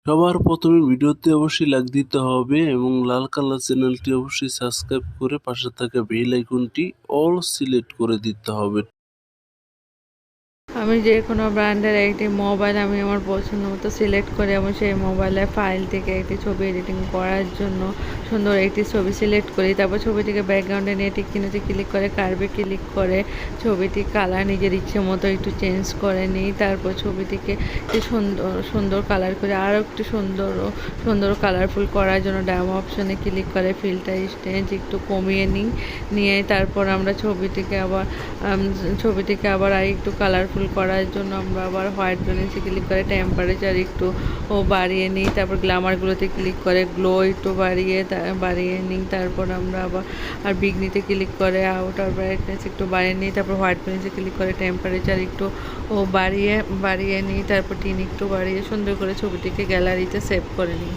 সবার প্রথমে ভিডিওতে অবশ্যই লাইক দিতে হবে এবং লাল কালার চ্যানেলটি অবশ্যই সাবস্ক্রাইব করে পাশে থাকা বেল আইকনটি অল সিলেক্ট করে দিতে হবে। আমি যে কোনো ব্র্যান্ডের একটি মোবাইল আমি আমার পছন্দ মতো সিলেক্ট করে এবং সেই মোবাইলের ফাইল থেকে একটি ছবি এডিটিং করার জন্য সুন্দর একটি ছবি সিলেক্ট করি। তারপর ছবিটিকে ব্যাকগ্রাউন্ডে নিয়ে টিকচিহ্নতে ক্লিক করে কার্ভে ক্লিক করে ছবিটি কালার নিজের ইচ্ছে মতো একটু চেঞ্জ করে নিই। তারপর ছবিটিকে একটু সুন্দর সুন্দর কালার করে আরও একটু সুন্দর কালারফুল করার জন্য ড্যামো অপশনে ক্লিক করে ফিল্টার স্টেজ একটু কমিয়ে নিয়ে তারপর আমরা ছবিটিকে আবার একটু কালারফুল করার জন্য আমরা আবার হোয়াইট ব্যালেন্সে ক্লিক করে টেম্পারেচার একটু বাড়িয়ে নিই। তারপর গ্ল্যামারগুলোতে ক্লিক করে গ্লো একটু বাড়িয়ে নিই। তারপর আমরা আবার বিগনিতে ক্লিক করে আউটার ব্রাইটনেস একটু বাড়িয়ে নিই। তারপর হোয়াইট ব্যালেন্সে ক্লিক করে টেম্পারেচার একটু বাড়িয়ে নিই। তারপর টিন একটু বাড়িয়ে সুন্দর করে ছবিটিকে গ্যালারিতে সেভ করে নিই।